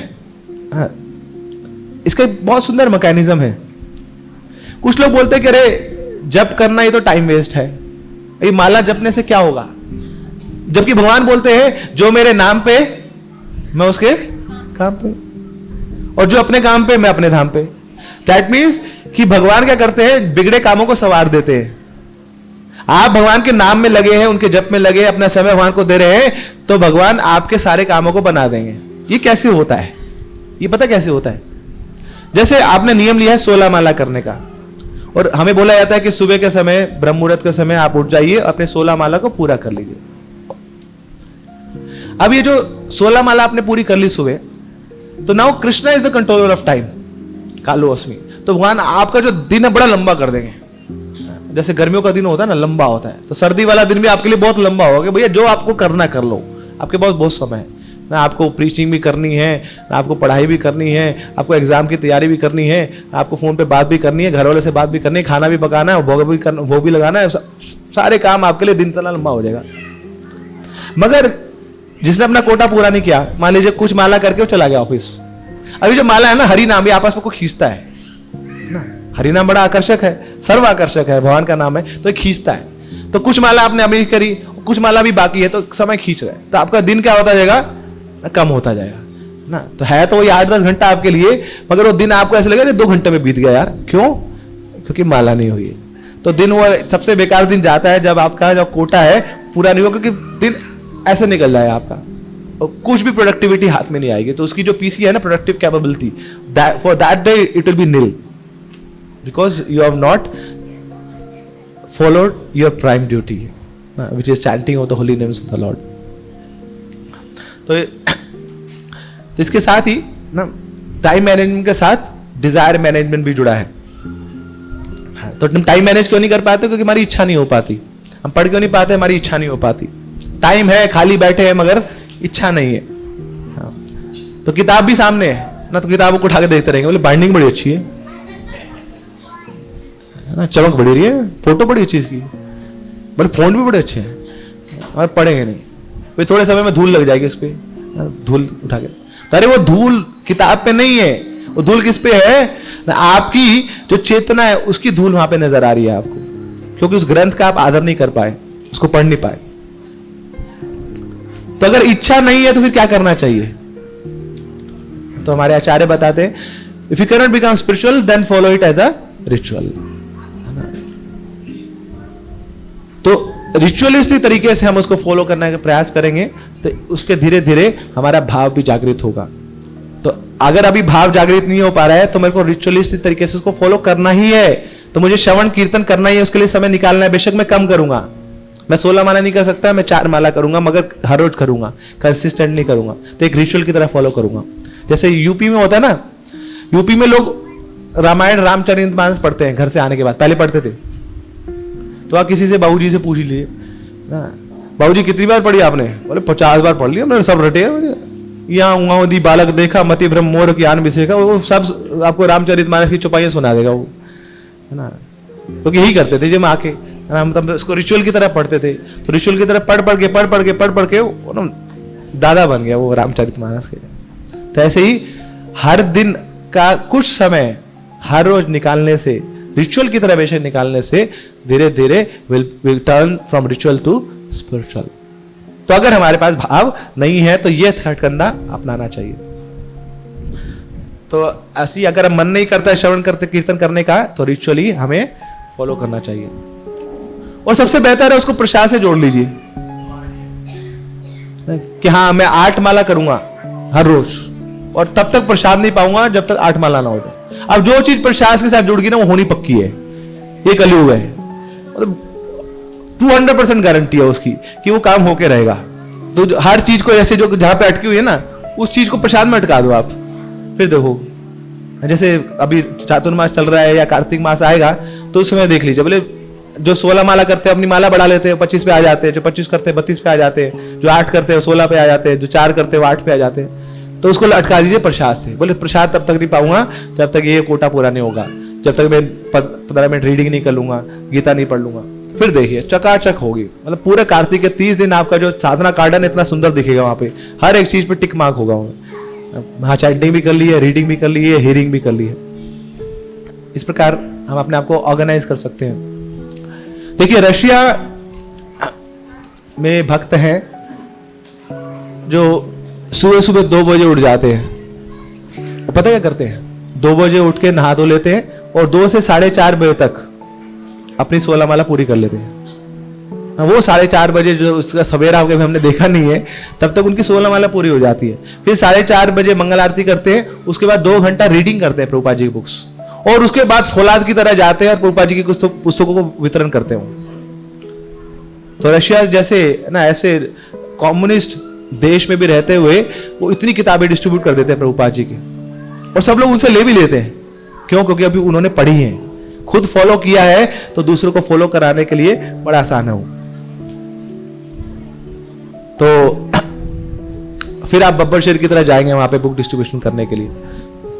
इसका बहुत सुंदर मैकेनिज्म है। कुछ लोग बोलते हैं कि अरे जप करना ये तो टाइम वेस्ट है, ये माला जपने से क्या होगा? जबकि भगवान बोलते हैं जो मेरे नाम पे मैं उसके काम पे, और जो अपने काम पे मैं अपने धाम पे। दैट मीन्स कि भगवान क्या करते हैं? बिगड़े कामों को संवार देते हैं। आप भगवान के नाम में लगे हैं, उनके जप में लगे, अपना समय भगवान को दे रहे हैं, तो भगवान आपके सारे कामों को बना देंगे। ये कैसे होता है? ये पता कैसे होता है? जैसे आपने नियम लिया है 16 माला करने का, और हमें बोला जाता है कि सुबह के समय, ब्रह्म मुहूर्त के समय आप उठ जाइए, अपने 16 माला को पूरा कर लीजिए। अब ये जो 16 माला आपने पूरी कर ली सुबह, तो now Krishna is the controller of time, कालो अस्मि। तो भगवान आपका जो दिन है बड़ा लंबा कर देंगे। जैसे गर्मियों का दिन होता है ना, लंबा होता है, तो सर्दी वाला दिन भी आपके लिए बहुत लंबा होगा। भैया जो आपको करना कर लो, आपके पास बहुत समय है ना। आपको प्रीचिंग भी करनी है, ना आपको पढ़ाई भी करनी है, आपको एग्जाम की तैयारी भी करनी है, आपको फोन पे बात भी करनी है, घर वाले से बात भी करनी है, खाना भी पकाना है, भोग भी लगाना है। सारे काम आपके लिए दिन इतना लंबा हो जाएगा। मगर जिसने अपना कोटा पूरा नहीं किया, मान लीजिए कुछ माला करके वो चला गया ऑफिस। अभी जो माला है ना, हरि नाम, ये आपस में को खींचता है ना। हरि नाम बड़ा आकर्षक है, सर्व आकर्षक है, भगवान का नाम है, तो ये खींचता है। तो कुछ माला आपने अभी करी, कुछ माला भी बाकी है, तो समय खींच रहा है, तो आपका दिन क्या होता जाएगा? कम होता जाएगा ना। तो है तो वही 8-10 घंटा आपके लिए, मगर वो दिन आपको ऐसे लगेगा 2 घंटे में बीत गया यार। क्यों? क्योंकि माला नहीं हुई। तो दिन वो सबसे बेकार दिन जाता है जब आपका जो कोटा है पूरा नहीं हुआ, क्योंकि दिन ऐसे निकल जाए आपका, और कुछ भी प्रोडक्टिविटी हाथ में नहीं आएगी। तो उसकी जो पीसी है ना, productive capability, for that day it will be nil, because you have not followed your prime duty, which is chanting of the holy names of the Lord. तो इसके साथ ही ना टाइम मैनेजमेंट के साथ डिजायर मैनेजमेंट भी जुड़ा है। तो हम टाइम मैनेज क्यों नहीं कर पाते? क्योंकि हमारी इच्छा नहीं हो पाती। हम पढ़ क्यों नहीं पाते? हमारी इच्छा नहीं हो पाती। टाइम है, खाली बैठे हैं, मगर इच्छा नहीं है। तो किताब भी सामने है ना, तो किताबों को उठा के देखते रहेंगे। बोले बाइंडिंग बड़ी अच्छी है ना, चमक बड़ी रही है, फोटो बड़ी अच्छी इसकी, बोले फोन भी बड़े अच्छे हैं, और पढ़ेंगे नहीं। फिर थोड़े समय में धूल लग जाएगी इस पे, धूल उठा के। अरे वो धूल किताब पे नहीं है, वो धूल किस पे है? आपकी जो चेतना है उसकी धूल वहां पे नजर आ रही है आपको, क्योंकि उस ग्रंथ का आप आदर नहीं कर पाए, उसको पढ़ नहीं पाए। तो अगर इच्छा नहीं है तो फिर क्या करना चाहिए? तो हमारे आचार्य बताते हैं, if you can not become spiritual then follow it as a ritual. तो रिचुअलिस्टिक तरीके से हम उसको फॉलो करने का प्रयास करेंगे तो उसके धीरे धीरे हमारा भाव भी जागृत होगा। तो अगर अभी भाव जागृत नहीं हो पा रहा है तो मेरे को रिचुअलिस्टिक तरीके से उसको फॉलो करना ही है। तो मुझे श्रवण कीर्तन करना ही है, उसके लिए समय निकालना है। बेशक मैं कम करूंगा, मैं 16 माला नहीं कर सकता, मैं 4 माला करूंगा, मगर हर रोज करूंगा, कंसिस्टेंट नहीं करूंगा, तो एक रिचुअल की तरह फॉलो करूंगा। जैसे यूपी में होता है ना, यूपी में लोग रामायण रामचरितमानस पढ़ते हैं घर से आने के बाद, पहले पढ़ते थे। तो आप किसी से बाबूजी से पूछ लीजिए ना, बाबूजी कितनी बार पढ़ी आपने? बोले 50 बार पढ़ लिया मैंने, सब रटे हैं। यहाँ उहाँ दी बालक देखा मति ब्रह्म मोर ज्ञान विषेका, वो सब आपको रामचरितमानस की चौपाइयां सुना देगा वो, है ना। तो यही करते थे जब आके, हम तब उसको रिचुअल की तरह पढ़ते थे। तो रिचुअल की तरह पढ़ के वो ना दादा बन गया वो रामचरितमानस के। तो ऐसे ही हर दिन का कुछ समय हर रोज निकालने से, रिचुअल की तरह बेशक निकालने से धीरे धीरे will turn from ritual to spiritual. तो अगर हमारे पास भाव नहीं है तो यह हथकंडा अपनाना चाहिए। तो ऐसी अगर मन नहीं करता है श्रवण करते कीर्तन करने का, तो रिचुअली हमें फॉलो करना चाहिए। और सबसे बेहतर है उसको प्रसाद से जोड़ लीजिए कि हाँ मैं 8 माला करूंगा हर रोज, और तब तक प्रसाद नहीं पाऊंगा जब तक 8 माला ना हो जाए। अब जो चीज प्रसाद के साथ जुड़ गई ना, वो होनी पक्की है। ये कलयुग है, मतलब 200% गारंटी है उसकी कि वो काम होके रहेगा। तो हर चीज को ऐसे जो जहां पे अटकी हुई है ना, उस चीज को प्रसाद में अटका दो आप, फिर देखो। जैसे अभी चातुर्मास चल रहा है या कार्तिक मास आएगा, तो उस समय देख लीजिए, बोले जो 16 माला करते हैं अपनी माला बढ़ा लेते हैं, 25 पे आ जाते हैं, जो 25 करते हैं 32 पे आ जाते हैं, जो 8 करते हैं 16 पे आ जाते हैं, जो 4 करते हैं वो 8 पे आ जाते हैं। तो उसको अटका दीजिए प्रसाद से। बोले प्रसाद तब तक नहीं पाऊंगा जब तक ये कोटा पूरा नहीं होगा, जब तक मैं 15 मिनट रीडिंग नहीं कर लूंगा, गीता नहीं पढ़ लूंगा। फिर देखिए चकाचक होगी, मतलब पूरे कार्तिक के 30 दिन आपका जो साधना कार्डन इतना सुंदर दिखेगा, वहां पे हर एक चीज पे टिक मार्क होगा। वहां चैंटिंग भी कर ली है, रीडिंग भी कर ली है, हियरिंग भी कर ली है। इस प्रकार हम अपने आप को ऑर्गेनाइज कर सकते हैं। देखिए रशिया में भक्त हैं जो सुबह सुबह 2 बजे उठ जाते हैं। पता क्या करते हैं? 2 बजे उठ के नहा धो लेते हैं और 2 से 4:30 बजे तक अपनी 16 माला पूरी कर लेते हैं। वो 4:30 बजे जो उसका सवेरा हो गया हमने देखा नहीं है, तब तक उनकी 16 माला पूरी हो जाती है। फिर 4:30 बजे मंगल आरती करते हैं, उसके बाद 2 घंटा रीडिंग करते हैं प्रभुपाद जी की बुक्स, और उसके बाद फौलाद की तरह जाते हैं और प्रभुपाद जी की पुस्तकों को वितरण करते हैं। तो रशिया जैसे ना ऐसे कम्युनिस्ट देश में भी रहते हुए वो इतनी किताबें डिस्ट्रीब्यूट कर देते हैं प्रभुपाद जी की, और सब लोग उनसे ले भी लेते हैं। क्यों? क्योंकि अभी उन्होंने पढ़ी है, खुद फॉलो किया है, तो दूसरों को फॉलो कराने के लिए बड़ा आसान है वो। तो फिर आप बब्बर शेर की तरह जाएंगे वहां पे बुक डिस्ट्रीब्यूशन करने के लिए,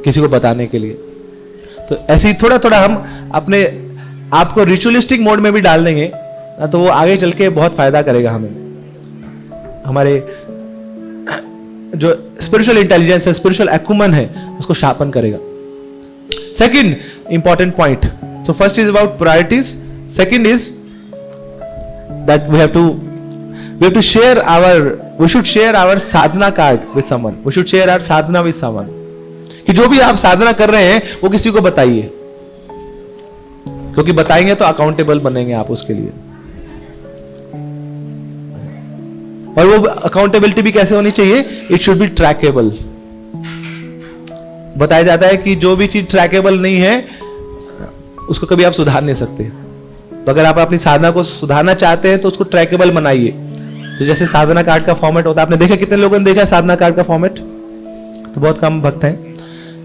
किसी को बताने के लिए। तो ऐसे ही थोड़ा थोड़ा हम अपने आप को रिचुअलिस्टिक मोड में भी डाल देंगे ना, तो वो आगे चल के बहुत फायदा करेगा हमें। हमारे जो स्पिरिचुअल इंटेलिजेंस है, स्पिरिचुअल एक्यूमन है, उसको शार्पन करेगा। Second important point, so first is about priorities, second is that we should share our sadhana card with someone, we should share our sadhana with someone, कि जो भी आप साधना कर रहे हैं वो किसी को बताइए, क्योंकि बताएंगे तो अकाउंटेबल बनेंगे आप उसके लिए। और वो अकाउंटेबिलिटी भी कैसे होनी चाहिए? It should be trackable. बताया जाता है कि जो भी चीज ट्रैकेबल नहीं है उसको कभी आप सुधार नहीं सकते। तो अगर आप अपनी साधना को सुधारना चाहते हैं तो उसको ट्रैकेबल बनाइए। तो जैसे साधना कार्ड का फॉर्मेट होता है, आपने देखा, कितने लोगों ने देखा साधना कार्ड का फॉर्मेट? तो बहुत कम भक्त हैं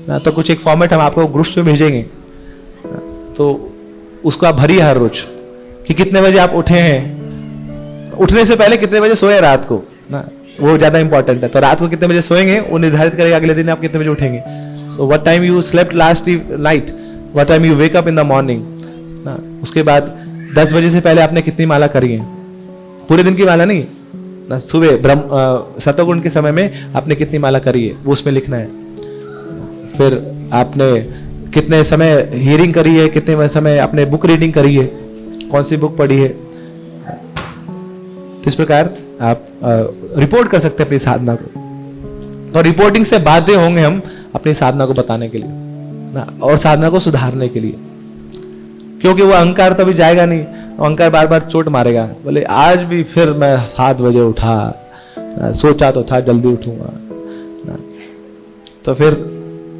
ना। तो कुछ एक फॉर्मेट हम आपको ग्रुप्स में भेजेंगे, तो उसको आप भरिए हर रोज कि कितने बजे आप उठे हैं, उठने से पहले कितने बजे सोए रात को ना, वो ज्यादा इंपॉर्टेंट है। तो रात को कितने बजे सोएंगे वो निर्धारित करेगा अगले दिन आप कितने बजे उठेंगे। So what time you slept last night, what time you wake up in the morning ना। उसके बाद 10 बजे से पहले आपने कितनी माला करी है, पूरे दिन की माला नहीं ना, सुबह ब्रह्म सतोगुण के समय में आपने कितनी माला करी है वो उसमें लिखना है। फिर आपने कितने समय हियरिंग करी है, कितने समय आपने बुक रीडिंग करी है, कौन सी बुक पढ़ी है। तो इस प्रकार आप रिपोर्ट कर सकते हैं अपनी साधना को, तो रिपोर्टिंग से बाध्य होंगे हम अपनी साधना को बताने के लिए ना, और साधना को सुधारने के लिए। क्योंकि वो अहंकार तो अभी जाएगा नहीं, अहंकार बार बार चोट मारेगा। बोले आज भी फिर मैं 7 बजे उठा ना, सोचा तो था जल्दी उठूंगा ना। तो फिर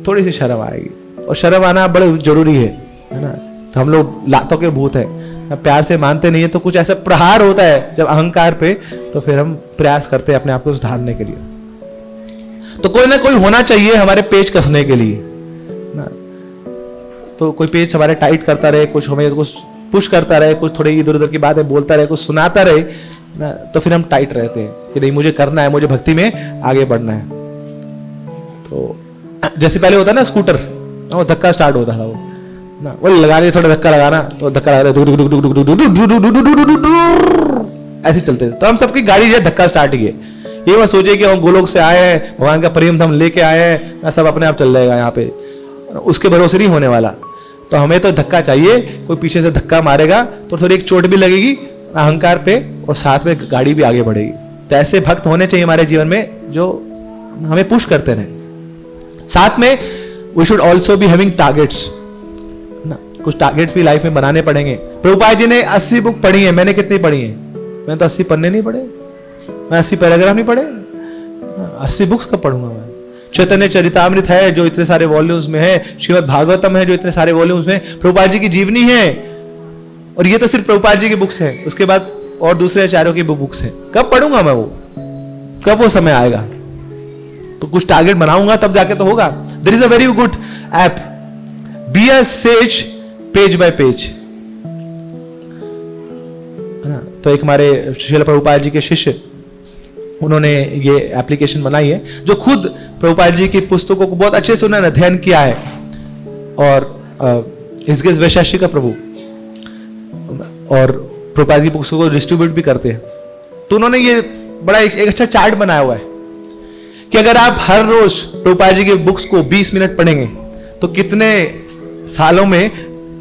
थोड़ी सी शर्म आएगी, और शर्म आना बड़े जरूरी है ना। तो हम लोग लातों के भूत हैं, प्यार से मानते नहीं है तो कुछ ऐसा प्रहार होता है जब अहंकार पे, तो फिर हम प्रयास करते हैं अपने आप को सुधारने के लिए। तो कोई ना कोई होना चाहिए हमारे पेच कसने के लिए ना। तो कोई पेच हमारे टाइट करता रहे, कुछ हमें कुछ पुश करता रहे, कुछ थोड़ी इधर उधर की बातें बोलता रहे, कुछ सुनाता रहे ना, तो फिर हम टाइट रहते हैं कि नहीं मुझे करना है, मुझे भक्ति में आगे बढ़ना है। तो जैसे पहले होता है ना स्कूटर, वो धक्का स्टार्ट होता था वो ना, वो लगा रहे थोड़ा धक्का लगाना, तो धक्का लगा रहे ऐसे चलते थे। तो हम सबकी गाड़ी जो धक्का स्टार्ट ही है, ये मत सोचिए कि हम गोलोक से आए हैं, भगवान का प्रेम हम लेके आए हैं ना, सब अपने आप चल जाएगा यहाँ पे, उसके भरोसे नहीं होने वाला। तो हमें तो धक्का चाहिए, कोई पीछे से धक्का मारेगा तो थोड़ी एक चोट भी लगेगी अहंकार पे, और साथ में गाड़ी भी आगे बढ़ेगी। तो ऐसे भक्त होने चाहिए हमारे जीवन में जो हमें पुश करते रहे। साथ में we should also be having targets ना, कुछ टारगेट्स भी लाइफ में बनाने पड़ेंगे। प्रभुपाद जी ने 80 बुक पढ़ी है, मैंने कितनी पढ़ी है? मैंने तो 80 पन्ने नहीं पढ़े, मैं 80 पैराग्राफ नहीं पढ़े, 80 बुक्स कब पढ़ूंगा मैं? चैतन्य चरितामृत है जो इतने सारे वॉल्यूम्स में है, श्रीमद् भागवतम है जो इतने सारे वॉल्यूम्स में, प्रभुपाद जी की जीवनी है, और ये तो सिर्फ प्रभुपाद जी की बुक्स है, उसके बाद और दूसरे आचार्यों की बुक्स है। कब पढ़ूंगा मैं वो? कब वो समय आएगा? तो कुछ टारगेट बनाऊंगा तब जाके तो होगा। There is a very good app, be a sage page by page, है ना। तो एक हमारे श्रील प्रभुपाद जी के शिष्य, उन्होंने ये एप्लीकेशन बनाई है, जो खुद प्रभुपाद जी की पुस्तकों को बहुत अच्छे से उन्होंने अध्ययन किया है, और इसके वैशाशी का प्रभु और प्रभुपाद की पुस्तकों को डिस्ट्रीब्यूट भी करते हैं। तो उन्होंने ये बड़ा एक अच्छा चार्ट बनाया हुआ है कि अगर आप हर रोज प्रभुपाद जी की बुक्स को 20 मिनट पढ़ेंगे तो कितने सालों में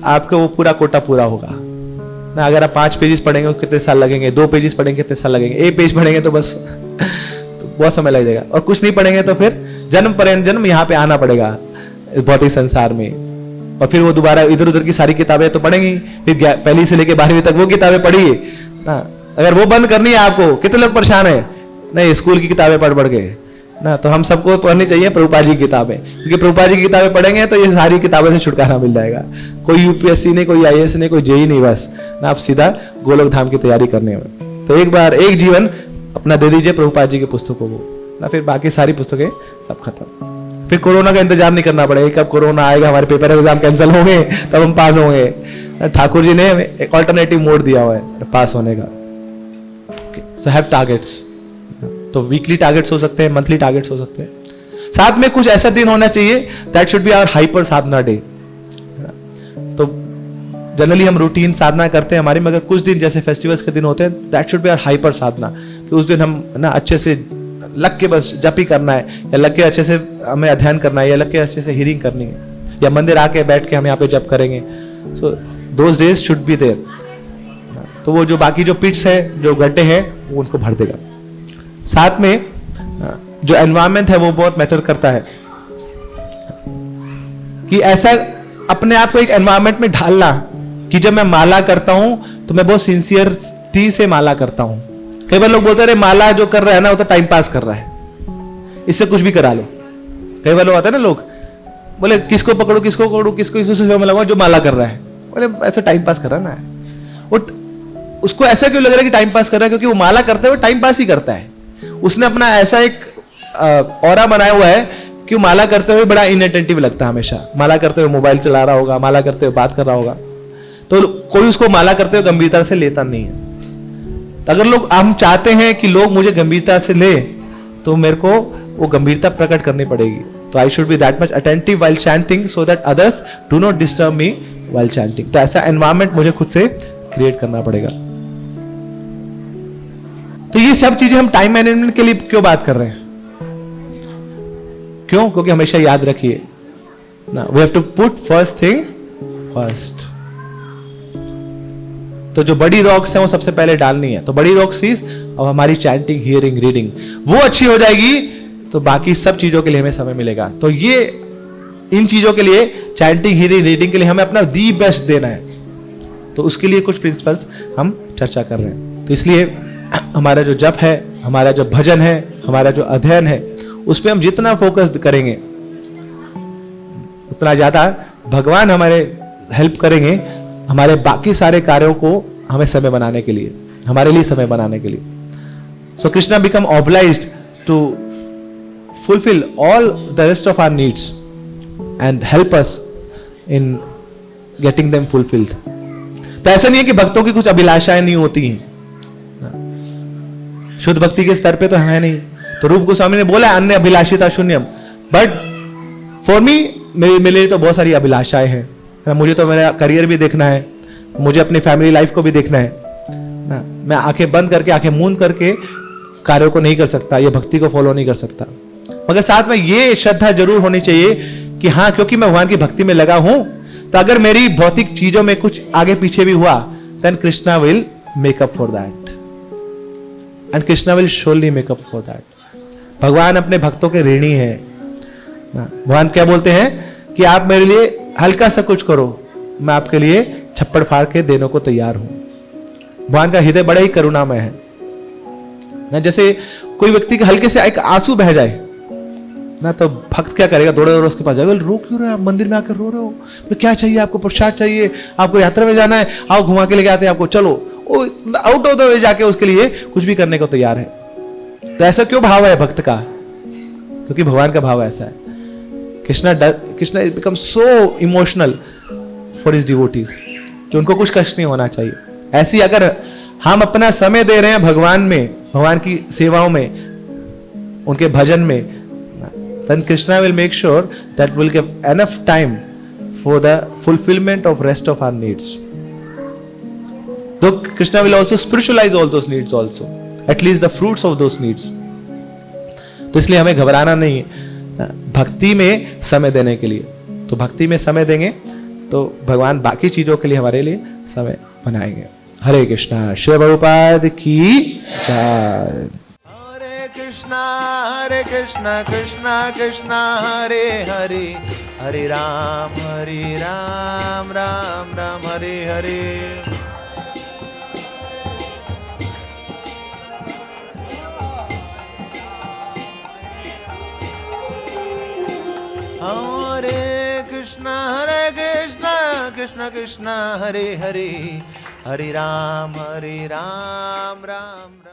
आपका वो पूरा कोटा पूरा होगा ना। अगर आप 5 पेजेस पढ़ेंगे तो कितने साल लगेंगे, 2 पेजेस पढ़ेंगे कितने साल लगेंगे, 1 पेज पढ़ेंगे तो बस तो बहुत समय लग जाएगा, और कुछ नहीं पढ़ेंगे तो फिर जन्म पर्यंत जन्म यहाँ पे आना पड़ेगा भौतिक संसार में। और फिर वो दोबारा इधर उधर की सारी किताबें तो पढ़ेंगी, फिर पहली से लेके 12वीं तक वो किताबें पढ़िए ना। अगर वो बंद करनी है आपको, कितने लोग परेशान है नहीं स्कूल की किताबें पढ़ पढ़ के ना, तो हम सबको पढ़नी चाहिए प्रभुपाद जी की किताबें, क्योंकि प्रभुपाद जी की किताबें पढ़ेंगे तो ये सारी किताबों से छुटकारा मिल जाएगा। कोई यूपीएससी नहीं, कोई आईएएस नहीं, कोई जेई नहीं, बस ना आप सीधा गोलोक धाम की तैयारी करने में। तो एक बार एक जीवन अपना दे दीजिए प्रभुपाद जी की पुस्तकों को ना, फिर बाकी सारी पुस्तकें सब खत्म। फिर कोरोना का इंतजार नहीं करना पड़ेगा, कब कोरोना आएगा हमारे पेपर एग्जाम कैंसिल होंगे तब हम पास होंगे। ठाकुर जी ने एक ऑल्टरनेटिव मोड दिया हुआ है पास होने का। सो हैव टारगेट्स, तो वीकली टारगेट्स हो सकते हैं, मंथली टारगेट्स हो सकते हैं। साथ में कुछ ऐसा दिन होना चाहिए that should be our hyper साधना डे। तो जनरली हम रूटीन साधना करते हैं हमारी, मगर कुछ दिन जैसे फेस्टिवल्स के दिन होते हैं that should be our hyper sadhana, कि उस दिन हम ना अच्छे से लग के बस जप ही करना है, या लग के अच्छे से हमें अध्ययन करना है, या लग के अच्छे से हीरिंग करनी है, या मंदिर आके बैठ के हम यहाँ पे जप करेंगे। So those days should be there. तो वो जो बाकी जो पिट्स है, जो गड्ढे हैं, वो उनको भर देगा। साथ में जो एनवायरनमेंट है वो बहुत मैटर करता है, कि ऐसा अपने आप को एक एनवायरनमेंट में ढालना कि जब मैं माला करता हूं तो मैं बहुत सिंसियरिटी से माला करता हूं। कई बार लोग बोलते हैं माला जो कर रहा है ना वो तो टाइम पास कर रहा है, इससे कुछ भी करा लो। कई बार लोग आते हैं ना, लोग बोले किसको पकड़ो किसको पकड़ो, किसको मैं लगाऊं जो माला कर रहा है, बोले ऐसा टाइम पास कर रहा है ना। वो उसको ऐसा क्यों लग रहा है कि टाइम पास कर रहा है? क्योंकि वो माला करते हुए टाइम पास ही करता है। उसने अपना ऐसा एक ऑरा बनाया हुआ है कि माला करते हुए बड़ा इनअटेंटिव लगता है, हमेशा माला करते हुए मोबाइल चला रहा होगा, माला करते हुए बात कर रहा होगा, तो कोई उसको माला करते हुए गंभीरता से लेता नहीं है। तो अगर लोग हम चाहते हैं कि लोग मुझे गंभीरता से ले, तो मेरे को वो गंभीरता प्रकट करनी पड़ेगी। तो I should be that much attentive while chanting so that others do not disturb me while chanting. तो ऐसा एनवायरनमेंट मुझे खुद से क्रिएट करना पड़ेगा। तो ये सब चीजें हम टाइम मैनेजमेंट के लिए क्यों बात कर रहे हैं? क्यों? क्योंकि हमेशा याद रखिए ना, we have to put first thing first. तो जो बड़ी रॉक्स हैं वो सबसे पहले डालनी है। तो बड़ी रॉक्स इज अब हमारी चैंटिंग, हियरिंग, रीडिंग, वो अच्छी हो जाएगी तो बाकी सब चीजों के लिए हमें समय मिलेगा। तो ये इन चीजों के लिए, चैंटिंग, हियरिंग, रीडिंग के लिए हमें अपना दी बेस्ट देना है। तो उसके लिए कुछ प्रिंसिपल्स हम चर्चा कर रहे हैं। तो इसलिए हमारा जो जप है, हमारा जो भजन है, हमारा जो अध्ययन है, उस पर हम जितना फोकस करेंगे उतना ज्यादा भगवान हमारे हेल्प करेंगे हमारे बाकी सारे कार्यों को हमें समय बनाने के लिए, हमारे लिए समय बनाने के लिए. So Krishna become obliged to fulfill all the rest of our needs and help us in getting them fulfilled. तो ऐसा नहीं है कि भक्तों की कुछ अभिलाषाएं नहीं होती हैं. शुद्ध भक्ति के स्तर पे तो है नहीं. तो रूप गोस्वामी ने बोला अन्य अभिलाषिता शून्यम, बट फॉर मी मेरे लिए तो बहुत सारी अभिलाषाएं हैं. मुझे तो मेरा करियर भी देखना है, मुझे अपनी फैमिली लाइफ को भी देखना है. मैं आंखें बंद करके, आंखें मूंद करके कार्यों को नहीं कर सकता, ये भक्ति को फॉलो नहीं कर सकता. मगर साथ में ये श्रद्धा जरूर होनी चाहिए कि हाँ, क्योंकि मैं भगवान की भक्ति में लगा हूं, तो अगर मेरी भौतिक चीजों में कुछ आगे पीछे भी हुआ, then Krishna will make up for that, and Krishna will surely make up for that. भगवान अपने भक्तों के ऋणी है. भगवान क्या बोलते हैं कि आप मेरे लिए हल्का सा कुछ करो, मैं आपके लिए छप्पड़ फाड़ के देने को तैयार हूं. भगवान का हृदय बड़ा ही करुणामय है ना. जैसे कोई व्यक्ति के हल्के से एक आंसू बह जाए ना, तो भक्त क्या करेगा, दौड़े दौड़े उसके पास जाएगा, रो क्यों रहे हो, मंदिर में आकर रो रहे हो, तो क्या चाहिए आपको, प्रसाद चाहिए, आपको यात्रा में जाना है, आओ घुमा के लेके आते हैं आपको, चलो. आउट ऑफ द वे जाके उसके लिए कुछ भी करने को तैयार है. तो ऐसा क्यों भाव है भक्त का? क्योंकि भगवान का भाव ऐसा है. Krishna become so emotional for his devotees कि उनको कुछ कष्ट नहीं होना चाहिए. ऐसी अगर हम अपना समय दे रहे हैं भगवान में, भगवान की सेवाओं में, उनके भजन में, then Krishna will make sure that we'll give enough time for the fulfillment of rest of our needs. Though Krishna will also spiritualize all those needs also, at least the fruits of those needs. तो इसलिए हमें घबराना नहीं है भक्ति में समय देने के लिए. तो भक्ति में समय देंगे तो भगवान बाकी चीजों के लिए हमारे लिए समय बनाएंगे. हरे कृष्णा. श्री प्रभुपाद की जय. हरे कृष्णा कृष्णा कृष्णा हरे हरे, हरे राम राम राम हरे हरे. हरे कृष्णा कृष्णा कृष्णा हरे हरे, हरे राम राम राम.